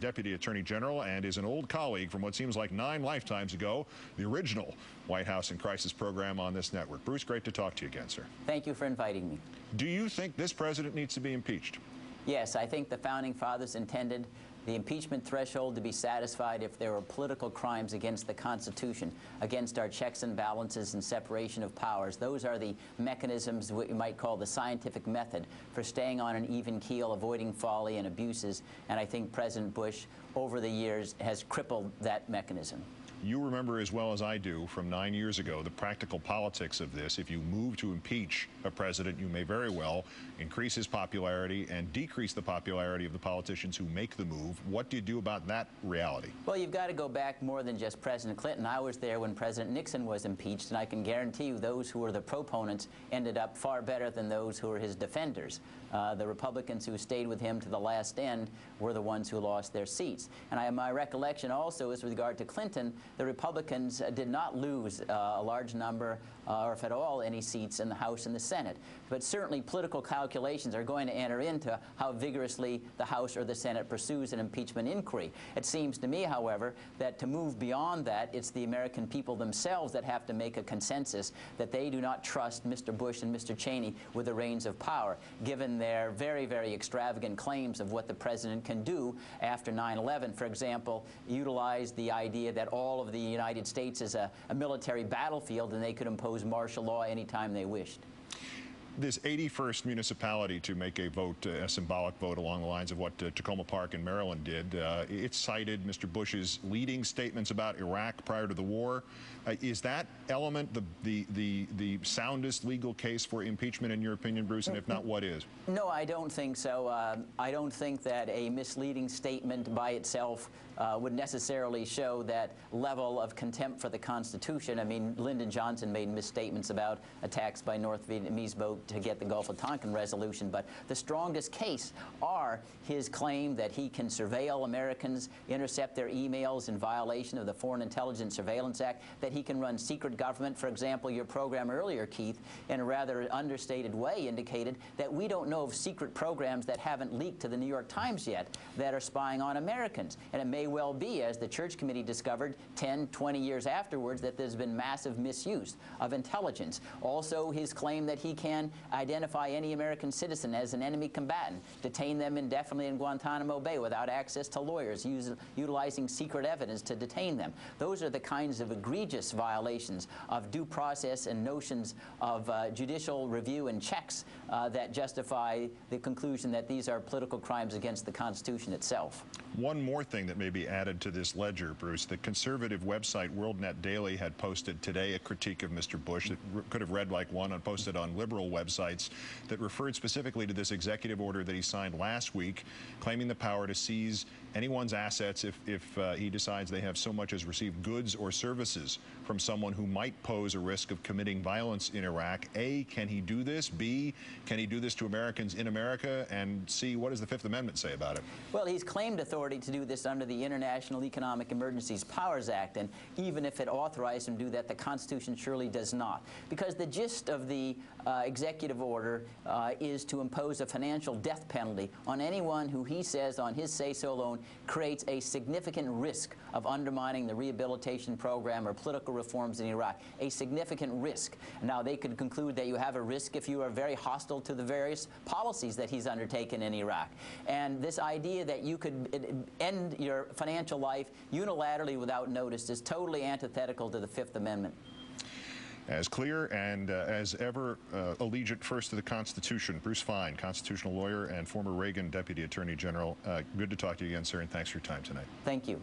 Deputy Attorney General and is an old colleague from what seems like 9 lifetimes ago, the original White House in Crisis program on this network. Bruce, great to talk to you again, sir. Thank you for inviting me. Do you think this president needs to be impeached? Yes, I think the Founding Fathers intended the impeachment threshold to be satisfied if there were political crimes against the Constitution, against our checks and balances and separation of powers. Those are the mechanisms, what you might call the scientific method, for staying on an even keel, avoiding folly and abuses. And I think President Bush, over the years, has crippled that mechanism. You remember as well as I do from 9 years ago the practical politics of this. If you move to impeach a president, you may very well increase his popularity and decrease the popularity of the politicians who make the move. What do you do about that reality? Well, you've got to go back more than just President Clinton. I was there when President Nixon was impeached, and I can guarantee you those who were the proponents ended up far better than those who were his defenders. The Republicans who stayed with him to the last end were the ones who lost their seats. And my recollection also is with regard to Clinton, the Republicans did not lose a large number, or if at all, any seats in the House and the Senate. But certainly political calculations are going to enter into how vigorously the House or the Senate pursues an impeachment inquiry. It seems to me, however, that to move beyond that, it's the American people themselves that have to make a consensus that they do not trust Mr. Bush and Mr. Cheney with the reins of power, given their very, very extravagant claims of what the president can do after 9/11. For example, utilize the idea that all of the United States is a military battlefield and they could impose martial law anytime they wished. This 81st municipality to make a vote, a symbolic vote along the lines of what Tacoma Park in Maryland did, it cited Mr. Bush's leading statements about Iraq prior to the war. Is that element the soundest legal case for impeachment in your opinion, Bruce? And if not, what is? No, I don't think so. I don't think that a misleading statement by itself would necessarily show that level of contempt for the Constitution. I mean, Lyndon Johnson made misstatements about attacks by North Vietnamese boat to get the Gulf of Tonkin resolution, but the strongest case are his claim that he can surveil Americans, intercept their emails in violation of the Foreign Intelligence Surveillance Act, that he can run secret government. For example, your program earlier, Keith, in a rather understated way indicated that we don't know of secret programs that haven't leaked to the New York Times yet that are spying on Americans. And it may well be, as the Church Committee discovered 10, 20 years afterwards, that there's been massive misuse of intelligence. Also, his claim that he can identify any American citizen as an enemy combatant, detain them indefinitely in Guantanamo Bay without access to lawyers, utilizing secret evidence to detain them. Those are the kinds of egregious violations of due process and notions of judicial review and checks that justify the conclusion that these are political crimes against the Constitution itself. One more thing that may be added to this ledger, Bruce. The conservative website WorldNet Daily had posted today a critique of Mr. Bush that could have read like one and posted on liberal websites that referred specifically to this executive order that he signed last week, claiming the power to seize anyone's assets if he decides they have so much as received goods or services from someone who might pose a risk of committing violence in Iraq. A, can he do this? B, can he do this to Americans in America? And C, what does the Fifth Amendment say about it? Well, he's claimed authority to do this under the International Economic Emergencies Powers Act, and even if it authorized him to do that, the Constitution surely does not. Because the gist of the executive order is to impose a financial death penalty on anyone who he says, on his say-so alone, creates a significant risk of undermining the rehabilitation program or political reforms in Iraq. A significant risk. Now, they could conclude that you have a risk if you are very hostile to the various policies that he's undertaken in Iraq. And this idea that you could end your financial life unilaterally without notice is totally antithetical to the Fifth Amendment. As clear and as ever allegiant first to the Constitution, Bruce Fein, constitutional lawyer and former Reagan Deputy Attorney General. Good to talk to you again, sir, and thanks for your time tonight. Thank you.